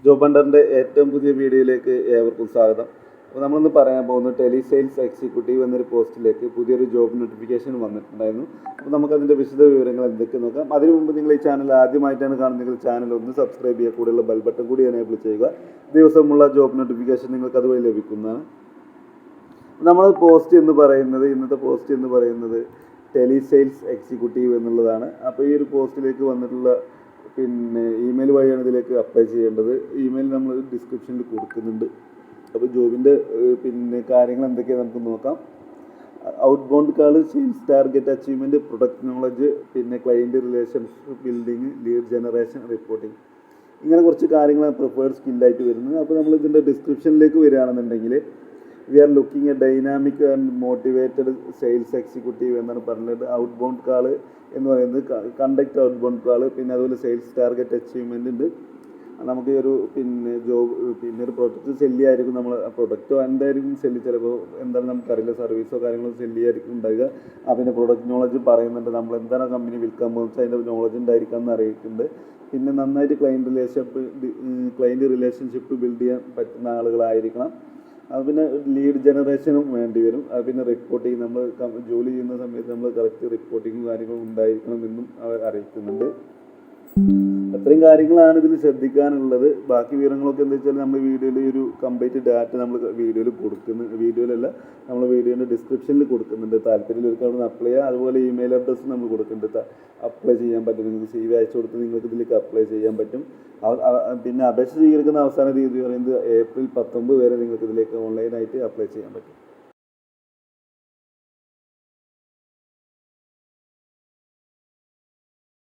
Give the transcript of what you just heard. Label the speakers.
Speaker 1: Job ഹണ്ടറിൻ്റെ ഏറ്റവും പുതിയ വീഡിയോയിലേക്ക് ഏവർക്കും സ്വാഗതം. അപ്പോൾ നമ്മളിന്ന് പറയാൻ പോകുന്നത് ടെലി സെയിൽസ് എക്സിക്യൂട്ടീവ് എന്നൊരു പോസ്റ്റിലേക്ക് പുതിയൊരു ജോബ് നോട്ടിഫിക്കേഷൻ വന്നിട്ടുണ്ടായിരുന്നു. അപ്പോൾ നമുക്കതിൻ്റെ വിശദ വിവരങ്ങൾ എന്തൊക്കെ നോക്കാം. അതിനു മുമ്പ് നിങ്ങൾ ഈ ചാനൽ ആദ്യമായിട്ടാണ് കാണുന്നതെങ്കിൽ ചാനൽ ഒന്ന് സബ്സ്ക്രൈബ് ചെയ്യുക, കൂടെയുള്ള ബെൽ ബട്ടൺ കൂടി എനേബിൾ ചെയ്യുക. ദിവസമുള്ള ജോബ് നോട്ടിഫിക്കേഷൻ നിങ്ങൾക്ക് അതുവഴി ലഭിക്കുന്നതാണ്. നമ്മൾ ഇന്നത്തെ പോസ്റ്റ് എന്ന് പറയുന്നത് ടെലി സെയിൽസ് എക്സിക്യൂട്ടീവ് എന്നുള്ളതാണ്. അപ്പോൾ ഈ ഒരു പോസ്റ്റിലേക്ക് വന്നിട്ടുള്ള ഇമെയിൽ വഴിയാണ് ഇതിലേക്ക് അപ്ലൈ ചെയ്യേണ്ടത്. ഇമെയിൽ നമ്മൾ ഡിസ്ക്രിപ്ഷനിൽ കൊടുക്കുന്നുണ്ട്. അപ്പോൾ ജോബിൻ്റെ കാര്യങ്ങൾ എന്തൊക്കെയാണ് നമുക്ക് നോക്കാം. Outbound call, sales target achievement, product knowledge, client relationship building, lead generation, reporting, ഇങ്ങനെ കുറച്ച് കാര്യങ്ങളാണ് പ്രിഫേർഡ് സ്കില്ലായിട്ട് വരുന്നത്. അപ്പോൾ നമ്മൾ ഇതിൻ്റെ ഡിസ്ക്രിപ്ഷനിലേക്ക് വരികയാണെന്നുണ്ടെങ്കിൽ we are looking a dynamic and motivated sales executive എന്നാണ് പറഞ്ഞത്. ഔട്ട് ബൗണ്ട് കാള് എന്ന് പറയുന്നത് കണ്ടക്ട് ഔട്ട് ബൗണ്ട് കാള്, അതുപോലെ സെയിൽസ് ടാർഗറ്റ് അച്ചീവ്മെൻ്റ് ഉണ്ട്. നമുക്ക് ഒരു ജോബ് ഒരു പ്രൊഡക്റ്റ് സെല്ലിയായിരിക്കും. നമ്മൾ പ്രൊഡക്റ്റോ എന്തായിരിക്കും സെല്ല്, ചിലപ്പോൾ എന്താണ് നമുക്കറിയില്ല, സർവീസോ കാര്യങ്ങളോ സെല്ലിയായിരിക്കും ഉണ്ടാവുക. പിന്നെ പ്രൊഡക്റ്റ് നോളജ് പറയുന്നുണ്ട്, നമ്മൾ എന്താണ് കമ്പനി വിൽക്കാൻ പോകുന്നത് അതിൻ്റെ നോളജ് ഉണ്ടായിരിക്കാം എന്ന് അറിയിക്കുന്നുണ്ട്. നന്നായിട്ട് ക്ലയൻറ്റ് റിലേഷൻഷിപ്പ് ബിൽഡ് ചെയ്യാൻ പറ്റുന്ന ആളുകളായിരിക്കണം. ലീഡ് ജനറേഷനും വേണ്ടി വരും. റിപ്പോർട്ടിങ്, നമ്മൾ ജോലി ചെയ്യുന്ന സമയത്ത് നമ്മൾ കറക്റ്റ് റിപ്പോർട്ടിങ്ങും കാര്യങ്ങളും ഉണ്ടായിരിക്കണമെന്നും അവർ അറിയിക്കുന്നുണ്ട്. അത്രയും കാര്യങ്ങളാണ് ഇതിൽ ശ്രദ്ധിക്കാനുള്ളത്. ബാക്കി വിവരങ്ങളൊക്കെ എന്താ വെച്ചാൽ നമ്മൾ വീഡിയോയിൽ ഒരു കംപ്ലീറ്റ് ഡാറ്റ നമ്മൾ വീഡിയോൻ്റെ ഡിസ്ക്രിപ്ഷനിൽ കൊടുക്കുന്നുണ്ട്. താല്പര്യമുള്ളവർക്ക് അവിടെ നിന്ന് അപ്ലൈ ചെയ്യാം. അതുപോലെ ഇമെയിൽ അഡ്രസ്സ് നമ്മൾ കൊടുക്കുന്നുണ്ട്, അപ്ലൈ ചെയ്യാൻ പറ്റും. നിങ്ങൾക്ക് CV അയച്ചു കൊടുത്ത് നിങ്ങൾക്ക് ഇതിലേക്ക് അപ്ലൈ ചെയ്യാൻ പറ്റും. അപേക്ഷ സ്വീകരിക്കുന്ന അവസാന തീയതി പറയുന്നത് April 19 വരെ നിങ്ങൾക്ക് ഇതിലേക്ക് ഓൺലൈനായിട്ട് അപ്ലൈ ചെയ്യാൻ പറ്റും.